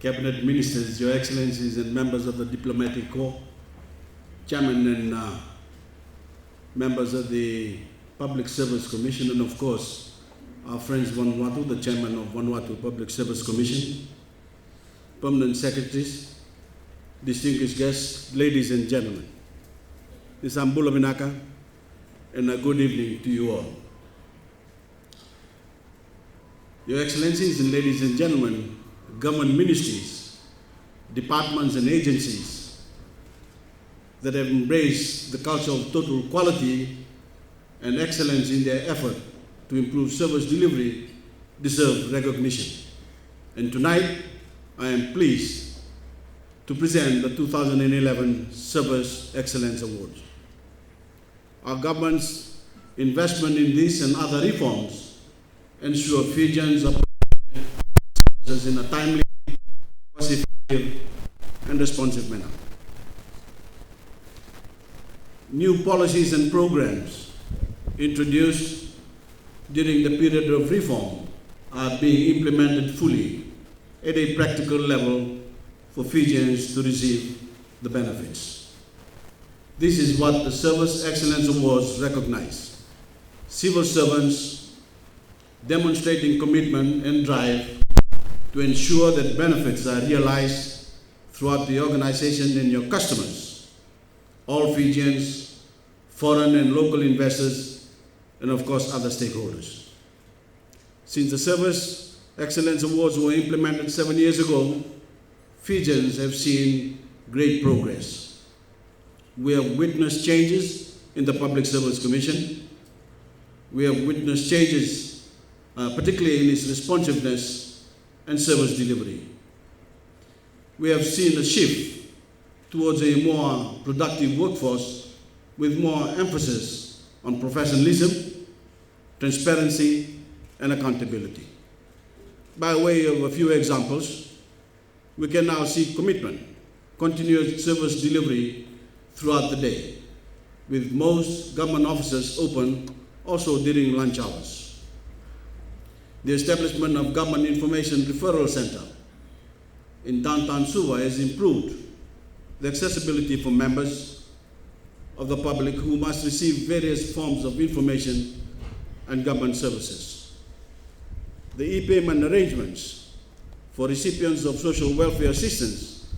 Cabinet Ministers, Your Excellencies and members of the Diplomatic Corps, Chairman and members of the Public Service Commission, and of course, our friends Vanuatu, the Chairman of Vanuatu Public Service Commission, Permanent Secretaries, distinguished guests, ladies and gentlemen. This is Ambula Vinaka, and a good evening to you all. Your Excellencies and ladies and gentlemen, government ministries, departments and agencies that have embraced the culture of total quality and excellence in their effort to improve service delivery deserve recognition. And tonight, I am pleased to present the 2011 Service Excellence Awards. Our government's investment in this and other reforms ensure Fijians are in a timely, cost-effective, and responsive manner. New policies and programs introduced during the period of reform are being implemented fully at a practical level for Fijians to receive the benefits. This is what the Service Excellence Awards recognize. Civil servants demonstrating commitment and drive to ensure that benefits are realized throughout the organization and your customers, all Fijians, foreign and local investors, and of course other stakeholders. Since the Service Excellence Awards were implemented 7 years ago, Fijians have seen great progress. We have witnessed changes in the Public Service Commission. We have witnessed changes, particularly in its responsiveness and service delivery. We have seen a shift towards a more productive workforce with more emphasis on professionalism, transparency, and accountability. By way of a few examples, we can now see commitment, continuous service delivery throughout the day, with most government offices open also during lunch hours. The establishment of Government Information Referral Center in downtown Suva has improved the accessibility for members of the public who must receive various forms of information and government services. The e-payment arrangements for recipients of social welfare assistance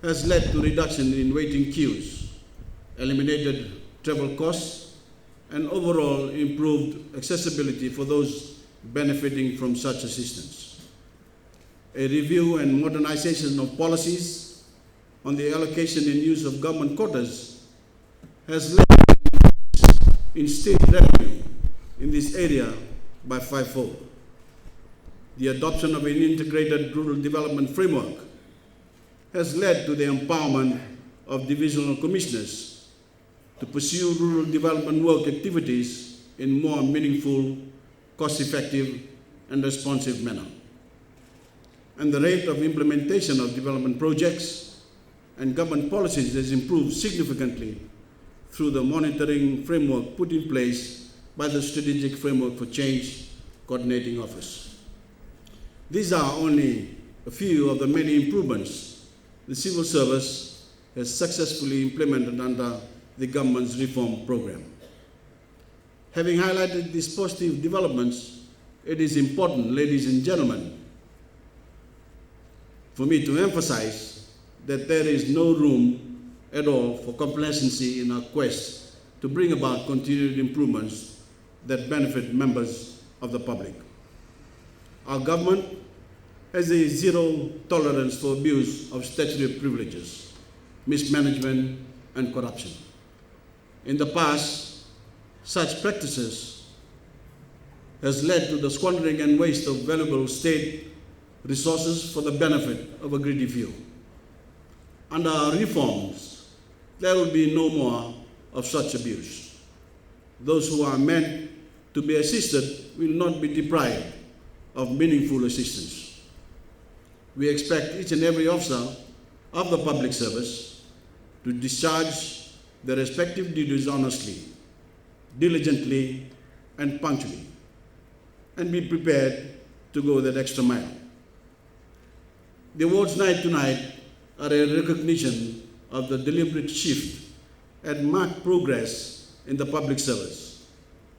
has led to reduction in waiting queues, eliminated travel costs, and overall improved accessibility for those benefiting from such assistance. A review and modernization of policies on the allocation and use of government quotas has led in state revenue in this area by fivefold. The adoption of an integrated rural development framework has led to the empowerment of divisional commissioners to pursue rural development work activities in more meaningful, cost-effective, and responsive manner. And the rate of implementation of development projects and government policies has improved significantly through the monitoring framework put in place by the Strategic Framework for Change Coordinating Office. These are only a few of the many improvements the civil service has successfully implemented under the government's reform program. Having highlighted these positive developments, it is important, ladies and gentlemen, for me to emphasize that there is no room at all for complacency in our quest to bring about continued improvements that benefit members of the public. Our government has a zero tolerance for abuse of statutory privileges, mismanagement, and corruption. In the past, such practices has led to the squandering and waste of valuable state resources for the benefit of a greedy few. Under our reforms, there will be no more of such abuse. Those who are meant to be assisted will not be deprived of meaningful assistance. We expect each and every officer of the public service to discharge their respective duties honestly, diligently, and punctually, and be prepared to go that extra mile. The awards night tonight are a recognition of the deliberate shift and marked progress in the public service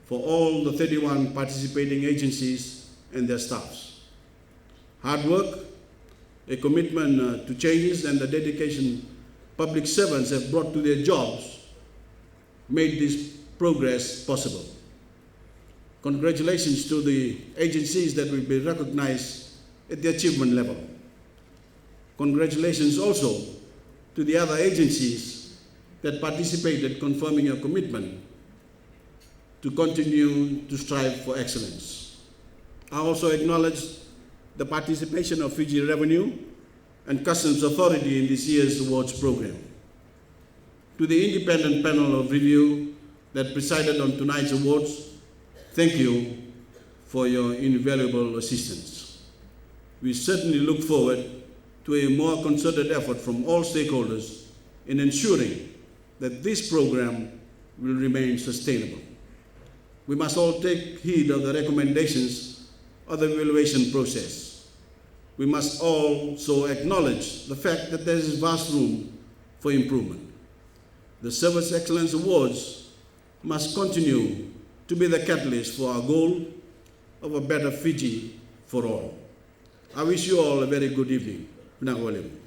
for all the 31 participating agencies and their staffs. Hard work, a commitment to changes, and the dedication public servants have brought to their jobs made this progress possible. Congratulations to the agencies that will be recognized at the achievement level. Congratulations also to the other agencies that participated, confirming your commitment to continue to strive for excellence. I also acknowledge the participation of Fiji Revenue and Customs Authority in this year's awards program. To the independent panel of review that presided on tonight's awards, thank you for your invaluable assistance. We certainly look forward to a more concerted effort from all stakeholders in ensuring that this program will remain sustainable. We must all take heed of the recommendations of the evaluation process. We must also acknowledge the fact that there is vast room for improvement. The Service Excellence Awards must continue to be the catalyst for our goal of a better Fiji for all. I wish you all a very good evening. Pinang Walim.